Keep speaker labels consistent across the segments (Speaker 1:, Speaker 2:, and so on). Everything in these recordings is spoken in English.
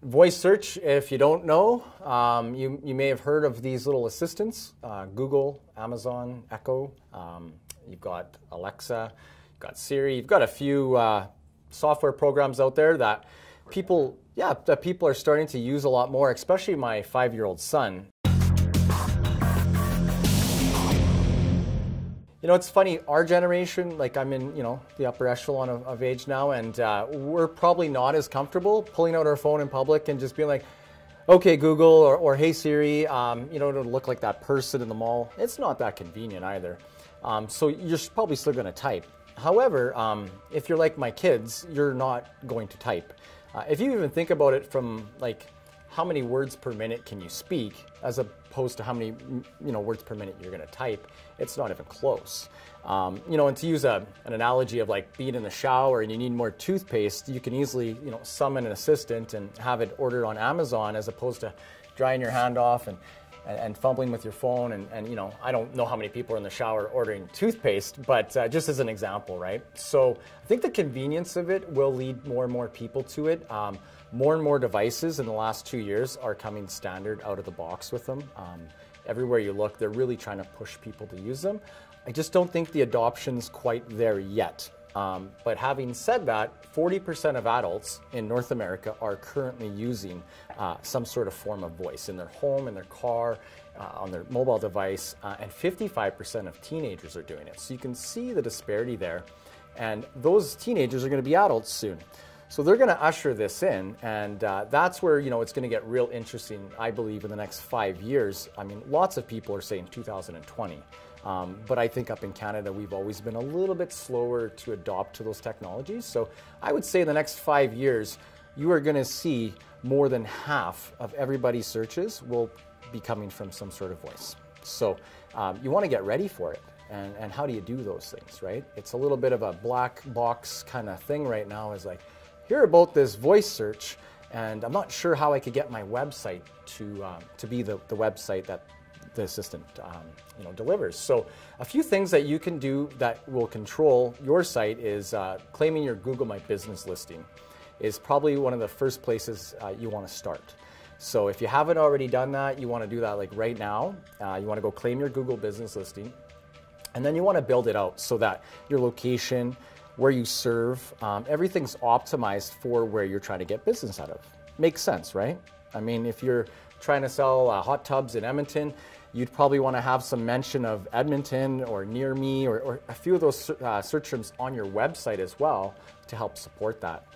Speaker 1: Voice search, if you don't know, you may have heard of these little assistants, Google, Amazon, Echo, you've got Alexa, you've got Siri, you've got a few software programs out there that people are starting to use a lot more, especially my 5-year-old son. You know, it's funny, our generation, like I'm in, the upper echelon of age now, and we're probably not as comfortable pulling out our phone in public and just being like, okay, Google, or hey, Siri, to look like that person in the mall. It's not that convenient either. So you're probably still going to type. However, if you're like my kids, you're not going to type. If you even think about it from like how many words per minute can you speak as opposed to how many words per minute you're going to type, it's not even close. And to use an analogy of like being in the shower and you need more toothpaste, you can easily summon an assistant and have it ordered on Amazon as opposed to drying your hand off and fumbling with your phone. And I don't know how many people are in the shower ordering toothpaste, but just as an example, right? So I think the convenience of it will lead more and more people to it. More and more devices in the last 2 years are coming standard out of the box with them. Everywhere you look, they're really trying to push people to use them. I just don't think the adoption's quite there yet. But having said that, 40% of adults in North America are currently using some sort of form of voice in their home, in their car, on their mobile device, and 55% of teenagers are doing it. So you can see the disparity there. And those teenagers are going to be adults soon. So they're going to usher this in, and that's where it's going to get real interesting, I believe, in the next 5 years. I mean, lots of people are saying 2020. But I think up in Canada, we've always been a little bit slower to adopt to those technologies. So I would say in the next 5 years, you are going to see more than half of everybody's searches will be coming from some sort of voice. So you want to get ready for it. And how do you do those things, right? It's a little bit of a black box kind of thing right now, is like, hear about this voice search, and I'm not sure how I could get my website to be the website that the assistant delivers. So a few things that you can do that will control your site is claiming your Google My Business listing is probably one of the first places you want to start. So if you haven't already done that, you want to do that like right now. You want to go claim your Google business listing, and then you want to build it out so that your location, where you serve, everything's optimized for where you're trying to get business out of. Makes sense, right? I mean, if you're trying to sell hot tubs in Edmonton, you'd probably want to have some mention of Edmonton or near me or a few of those search terms on your website as well to help support that.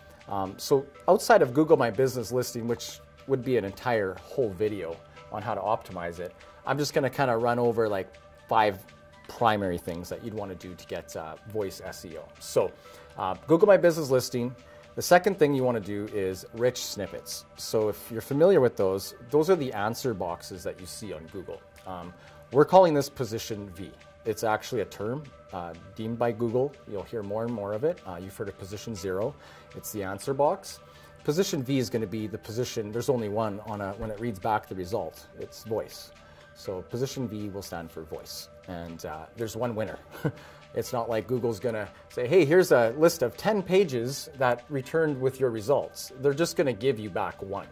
Speaker 1: So outside of Google My Business listing, which would be an entire whole video on how to optimize it, I'm just going to kind of run over like 5 primary things that you'd want to do to get voice SEO. So Google My Business listing. The second thing you want to do is rich snippets. So if you're familiar with those are the answer boxes that you see on Google. We're calling this position V. It's actually a term deemed by Google. You'll hear more and more of it. You've heard of position 0. It's the answer box. Position V is going to be the position, there's only one when it reads back the result. It's voice. So position V will stand for voice. And there's one winner. It's not like Google's going to say, hey, here's a list of 10 pages that returned with your results. They're just going to give you back one.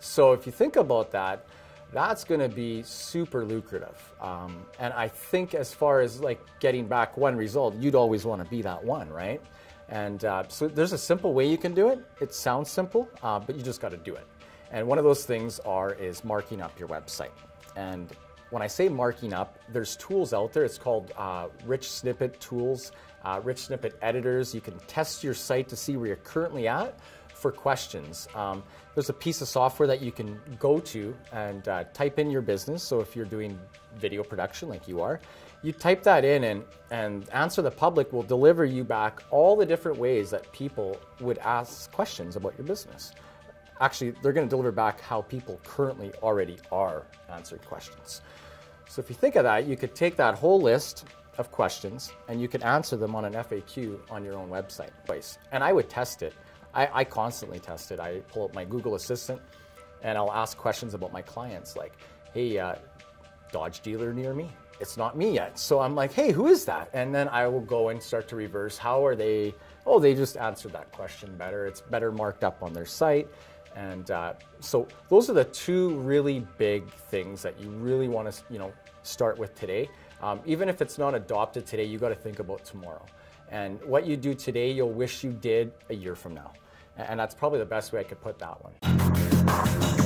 Speaker 1: So if you think about that, that's going to be super lucrative. And I think as far as like getting back one result, you'd always want to be that one, right? And so there's a simple way you can do it. It sounds simple, but you just got to do it. And one of those things is marking up your website. And when I say marking up, there's tools out there. It's called rich snippet tools, rich snippet editors. You can test your site to see where you're currently at for questions. There's a piece of software that you can go to and type in your business. So if you're doing video production like you are, you type that in and Answer the Public will deliver you back all the different ways that people would ask questions about your business. Actually, they're going to deliver back how people currently already are answering questions. So if you think of that, you could take that whole list of questions and you could answer them on an FAQ on your own website. And I would test it. I constantly test it. I pull up my Google Assistant and I'll ask questions about my clients like, hey, Dodge dealer near me? It's not me yet. So I'm like, hey, who is that? And then I will go and start to reverse. How are they? Oh, they just answered that question better. It's better marked up on their site. And so those are the two really big things that you really want to, start with today. Even if it's not adopted today, you got to think about tomorrow. And what you do today, you'll wish you did a year from now. And that's probably the best way I could put that one.